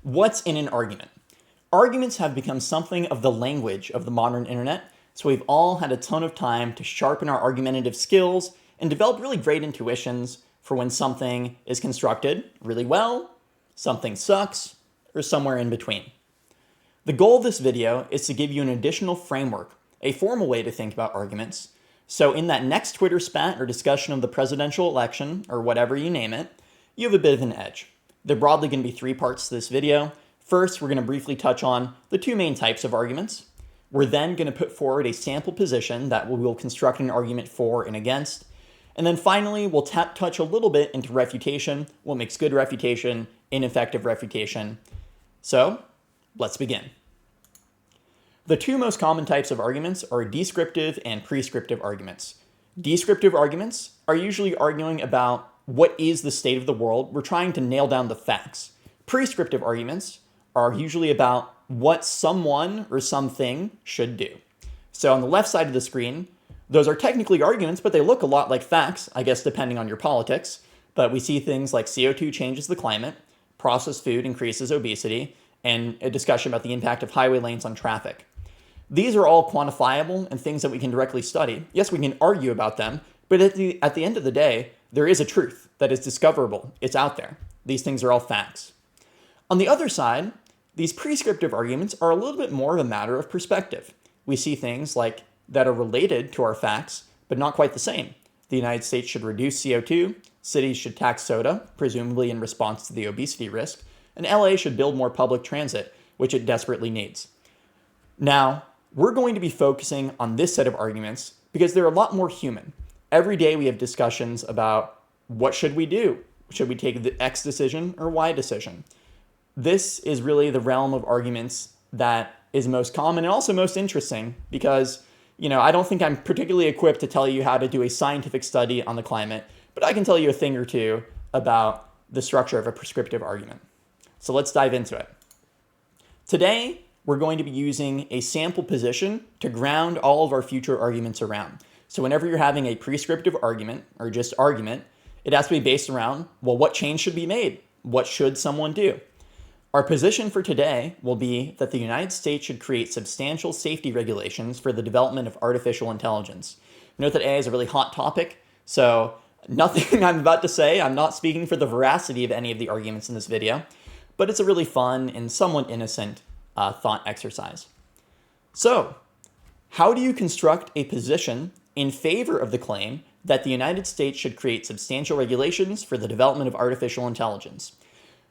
What's in an argument? Arguments have become something of the language of the modern internet, so we've all had a ton of time to sharpen our argumentative skills and develop really great intuitions for when something is constructed really well, something sucks, or somewhere in between. The goal of this video is to give you an additional framework, a formal way to think about arguments, so in that next Twitter spat or discussion of the presidential election, or whatever you name it, you have a bit of an edge. There are broadly going to be 3 parts to this video. First, we're going to briefly touch on the 2 main types of arguments. We're then going to put forward a sample position that we will construct an argument for and against. And then finally, we'll touch a little bit into refutation, what makes good refutation, ineffective refutation. So, let's begin. The 2 most common types of arguments are descriptive and prescriptive arguments. Descriptive arguments are usually arguing about what is the state of the world. We're trying to nail down the facts. Prescriptive arguments are usually about what someone or something should do. So on the left side of the screen, those are technically arguments, but they look a lot like facts, I guess, depending on your politics. But we see things like CO2 changes the climate, processed food increases obesity, and a discussion about the impact of highway lanes on traffic. These are all quantifiable and things that we can directly study. Yes, we can argue about them, but at the end of the day, there is a truth that is discoverable. It's out there. These things are all facts. On the other side, these prescriptive arguments are a little bit more of a matter of perspective. We see things like that are related to our facts, but not quite the same. The United States should reduce CO2, cities should tax soda, presumably in response to the obesity risk, and LA should build more public transit, which it desperately needs. Now, we're going to be focusing on this set of arguments because they're a lot more human. Every day we have discussions about what should we do? Should we take the X decision or Y decision? This is really the realm of arguments that is most common and also most interesting because, I don't think I'm particularly equipped to tell you how to do a scientific study on the climate, but I can tell you a thing or two about the structure of a prescriptive argument. So let's dive into it. Today, we're going to be using a sample position to ground all of our future arguments around. So whenever you're having a prescriptive argument or just argument, it has to be based around, well, what change should be made? What should someone do? Our position for today will be that the United States should create substantial safety regulations for the development of artificial intelligence. Note that AI is a really hot topic, so nothing I'm about to say, I'm not speaking for the veracity of any of the arguments in this video, but it's a really fun and somewhat innocent thought exercise. So, how do you construct a position in favor of the claim that the United States should create substantial regulations for the development of artificial intelligence?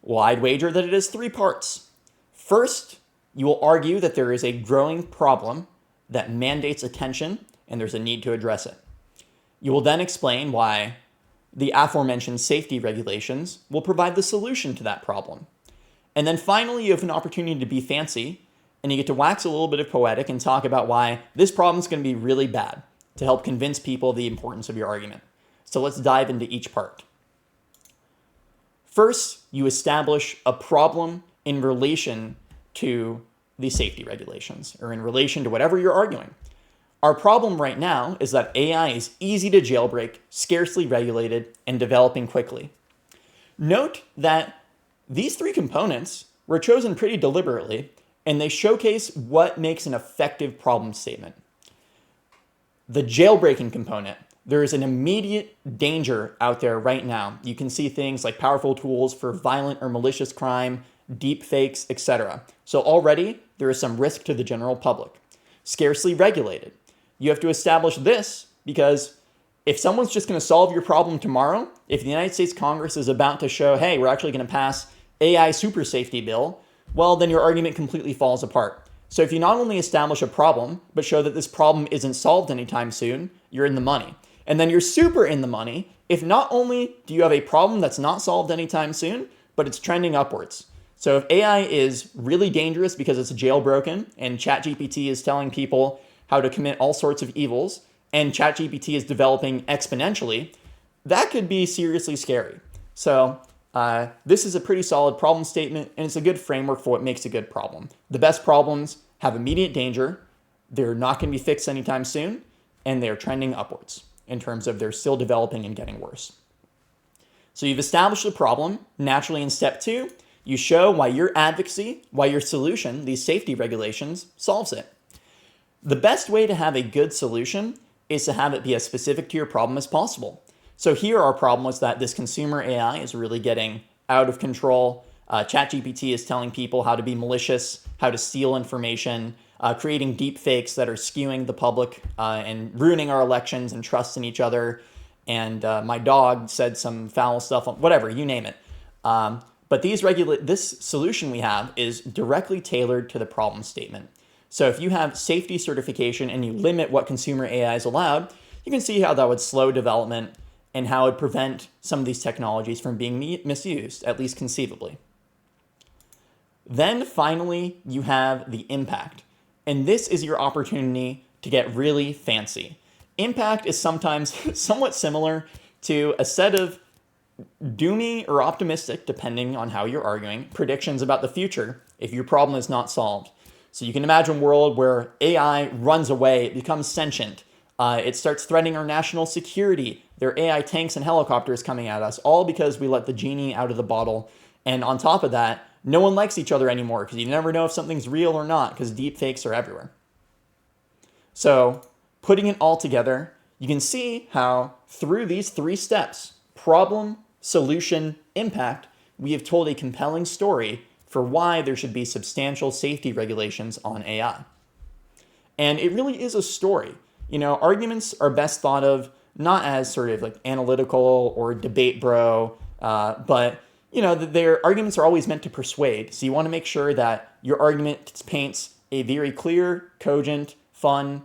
Well, I'd wager that it is 3 parts. First, you will argue that there is a growing problem that mandates attention and there's a need to address it. You will then explain why the aforementioned safety regulations will provide the solution to that problem. And then finally, you have an opportunity to be fancy and you get to wax a little bit of poetic and talk about why this problem is going to be really bad to help convince people of the importance of your argument. So let's dive into each part. First, you establish a problem in relation to the safety regulations or in relation to whatever you're arguing. Our problem right now is that AI is easy to jailbreak, scarcely regulated, and developing quickly. Note that these 3 components were chosen pretty deliberately, and they showcase what makes an effective problem statement. The jailbreaking component. There is an immediate danger out there right now. You can see things like powerful tools for violent or malicious crime, deep fakes, etc. So already there is some risk to the general public. Scarcely regulated. You have to establish this because if someone's just going to solve your problem tomorrow, if the United States Congress is about to show, hey, we're actually going to pass AI super safety bill, well, then your argument completely falls apart. So if you not only establish a problem, but show that this problem isn't solved anytime soon, you're in the money. And then you're super in the money if not only do you have a problem that's not solved anytime soon, but it's trending upwards. So if AI is really dangerous because it's jailbroken and ChatGPT is telling people how to commit all sorts of evils and ChatGPT is developing exponentially, that could be seriously scary. So this is a pretty solid problem statement and it's a good framework for what makes a good problem. The best problems have immediate danger, they're not going to be fixed anytime soon, and they're trending upwards in terms of they're still developing and getting worse. So you've established the problem. Naturally, in step 2, You show why your advocacy, why your solution, these safety regulations, solves it. The best way to have a good solution is to have it be as specific to your problem as possible. So here our problem was that this consumer AI is really getting out of control. ChatGPT is telling people how to be malicious, how to steal information, creating deep fakes that are skewing the public and ruining our elections and trust in each other. And my dog said some foul stuff, whatever, you name it. But this solution we have is directly tailored to the problem statement. So if you have safety certification and you limit what consumer AI is allowed, you can see how that would slow development and how it would prevent some of these technologies from being misused, at least conceivably. Then finally, you have the impact. And this is your opportunity to get really fancy. Impact is sometimes somewhat similar to a set of doomy or optimistic, depending on how you're arguing, predictions about the future if your problem is not solved. So you can imagine a world where AI runs away, it becomes sentient, it starts threatening our national security. There are AI tanks and helicopters coming at us, all because we let the genie out of the bottle. And on top of that, no one likes each other anymore because you never know if something's real or not because deep fakes are everywhere. So putting it all together, you can see how through these 3 steps, problem, solution, impact, we have told a compelling story for why there should be substantial safety regulations on AI. And it really is a story. Arguments are best thought of not as sort of like analytical or debate bro, but their arguments are always meant to persuade. So you want to make sure that your argument paints a very clear, cogent, fun,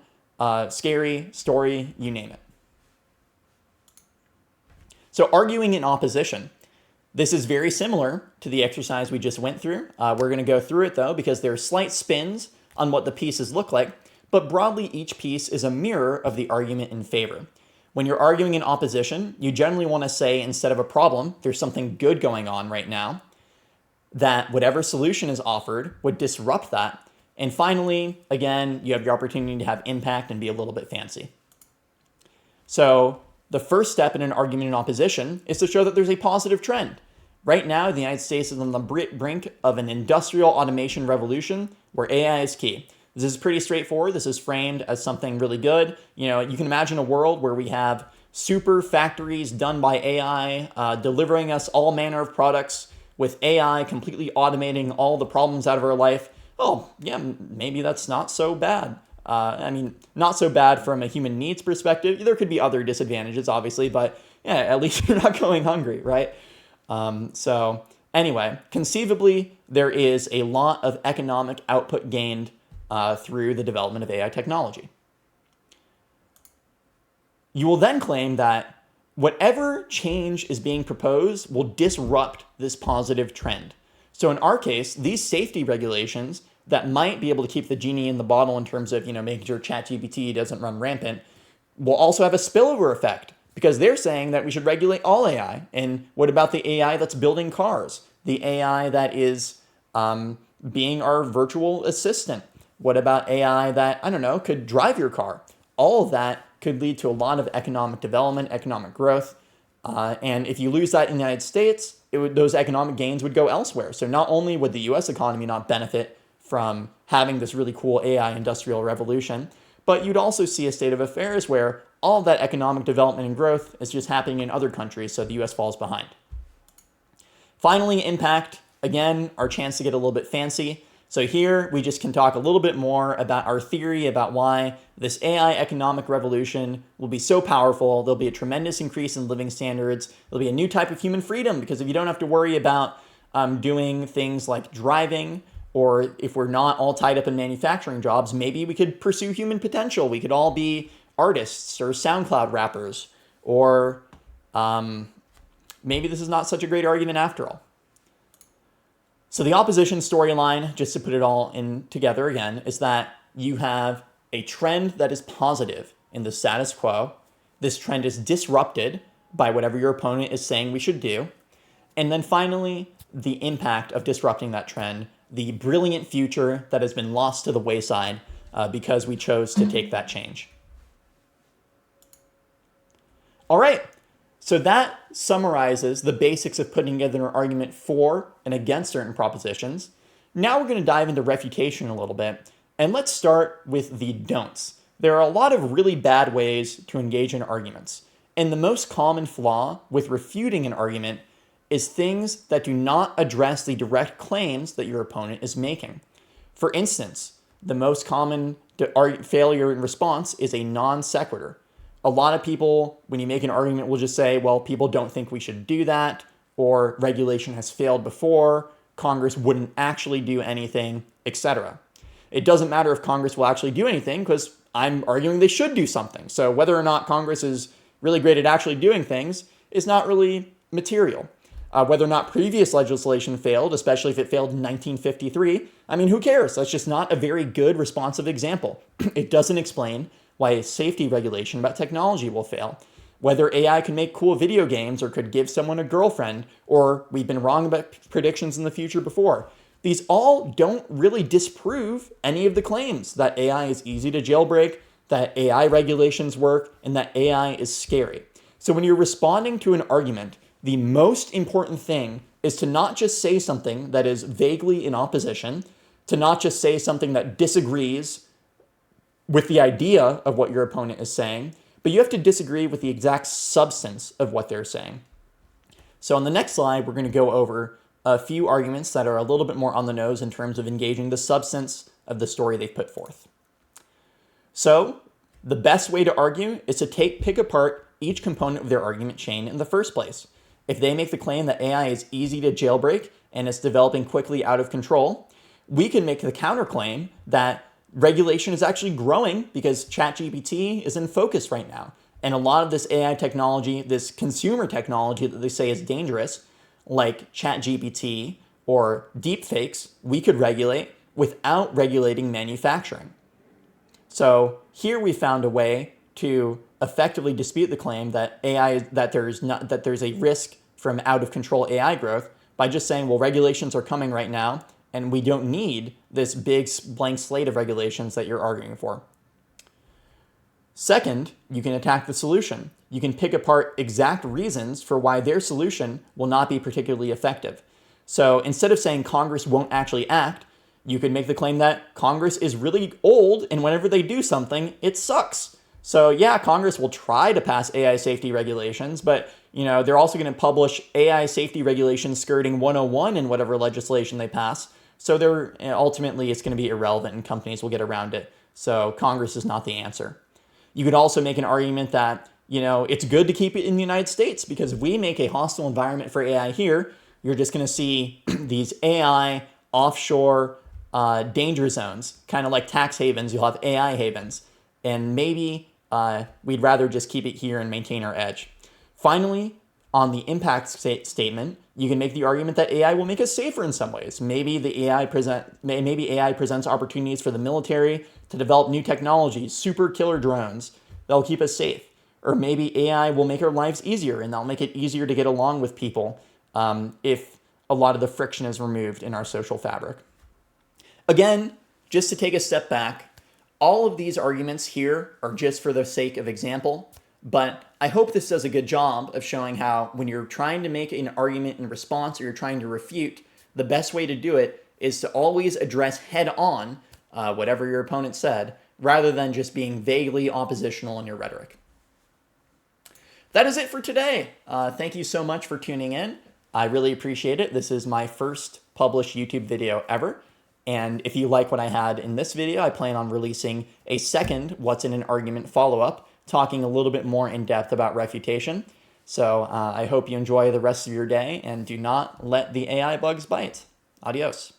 scary story, you name it. So arguing in opposition. This is very similar to the exercise we just went through. We're going to go through it though, because there are slight spins on what the pieces look like, but broadly each piece is a mirror of the argument in favor. When you're arguing in opposition, you generally want to say instead of a problem, there's something good going on right now, that whatever solution is offered would disrupt that. And finally, again, you have your opportunity to have impact and be a little bit fancy. So the first step in an argument in opposition is to show that there's a positive trend. Right now, the United States is on the brink of an industrial automation revolution where AI is key. This is pretty straightforward. This is framed as something really good. You can imagine a world where we have super factories done by AI, delivering us all manner of products with AI completely automating all the problems out of our life. Oh, yeah, maybe that's not so bad. Not so bad from a human needs perspective. There could be other disadvantages, obviously, but yeah, at least you're not going hungry, right? So anyway, conceivably, there is a lot of economic output gained through the development of AI technology. You will then claim that whatever change is being proposed will disrupt this positive trend. So in our case, these safety regulations that might be able to keep the genie in the bottle in terms of, making sure ChatGPT doesn't run rampant, will also have a spillover effect because they're saying that we should regulate all AI. And what about the AI that's building cars? The AI that is being our virtual assistant? What about AI that, could drive your car? All of that could lead to a lot of economic development, economic growth. And if you lose that in the United States, those economic gains would go elsewhere. So not only would the US economy not benefit from having this really cool AI industrial revolution, but you'd also see a state of affairs where all of that economic development and growth is just happening in other countries, so the US falls behind. Finally, impact, again, our chance to get a little bit fancy. So here we just can talk a little bit more about our theory about why this AI economic revolution will be so powerful. There'll be a tremendous increase in living standards. There'll be a new type of human freedom because if you don't have to worry about doing things like driving, or if we're not all tied up in manufacturing jobs, maybe we could pursue human potential. We could all be artists or SoundCloud rappers, or maybe this is not such a great argument after all. So the opposition storyline, just to put it all in together again, is that you have a trend that is positive in the status quo. This trend is disrupted by whatever your opponent is saying we should do. And then finally, the impact of disrupting that trend, the brilliant future that has been lost to the wayside because we chose to take that change. All right. So that summarizes the basics of putting together an argument for and against certain propositions. Now we're going to dive into refutation a little bit, and let's start with the don'ts. There are a lot of really bad ways to engage in arguments, and the most common flaw with refuting an argument is things that do not address the direct claims that your opponent is making. For instance, the most common failure in response is a non sequitur. A lot of people, when you make an argument, will just say, well, people don't think we should do that, or regulation has failed before, Congress wouldn't actually do anything, etc. It doesn't matter if Congress will actually do anything because I'm arguing they should do something. So whether or not Congress is really great at actually doing things is not really material. Whether or not previous legislation failed, especially if it failed in 1953, I mean, who cares? That's just not a very good responsive example. It doesn't explain why a safety regulation about technology will fail. Whether AI can make cool video games or could give someone a girlfriend, or we've been wrong about predictions in the future before. These all don't really disprove any of the claims that AI is easy to jailbreak, that AI regulations work, and that AI is scary. So when you're responding to an argument, the most important thing is to not just say something that is vaguely in opposition, to not just say something that disagrees with the idea of what your opponent is saying, but you have to disagree with the exact substance of what they're saying. So on the next slide, we're going to go over a few arguments that are a little bit more on the nose in terms of engaging the substance of the story they've put forth. So the best way to argue is to pick apart each component of their argument chain in the first place. If they make the claim that AI is easy to jailbreak and it's developing quickly out of control, we can make the counterclaim that regulation is actually growing because ChatGPT is in focus right now. And a lot of this AI technology, this consumer technology that they say is dangerous, like ChatGPT or deepfakes, we could regulate without regulating manufacturing. So here we found a way to effectively dispute the claim that there's a risk from out of control AI growth by just saying, well, regulations are coming right now, and we don't need this big blank slate of regulations that you're arguing for. Second, you can attack the solution. You can pick apart exact reasons for why their solution will not be particularly effective. So instead of saying Congress won't actually act, you could make the claim that Congress is really old, and whenever they do something, it sucks. So yeah, Congress will try to pass AI safety regulations, but they're also going to publish AI safety regulations skirting 101 in whatever legislation they pass. So ultimately it's going to be irrelevant and companies will get around it. So Congress is not the answer. You could also make an argument that, it's good to keep it in the United States because if we make a hostile environment for AI here, you're just going to see these AI offshore danger zones, kind of like tax havens. You'll have AI havens. And maybe we'd rather just keep it here and maintain our edge. Finally, on the impact statement, you can make the argument that AI will make us safer in some ways. Maybe AI presents opportunities for the military to develop new technologies, super killer drones that'll keep us safe. Or maybe AI will make our lives easier and that'll make it easier to get along with people if a lot of the friction is removed in our social fabric. Again, just to take a step back, all of these arguments here are just for the sake of example, but I hope this does a good job of showing how when you're trying to make an argument in response or you're trying to refute, the best way to do it is to always address head on whatever your opponent said, rather than just being vaguely oppositional in your rhetoric. That is it for today. Thank you so much for tuning in. I really appreciate it. This is my first published YouTube video ever. And if you like what I had in this video, I plan on releasing a second What's in an Argument follow-up, talking a little bit more in depth about refutation. So I hope you enjoy the rest of your day and do not let the AI bugs bite. Adios.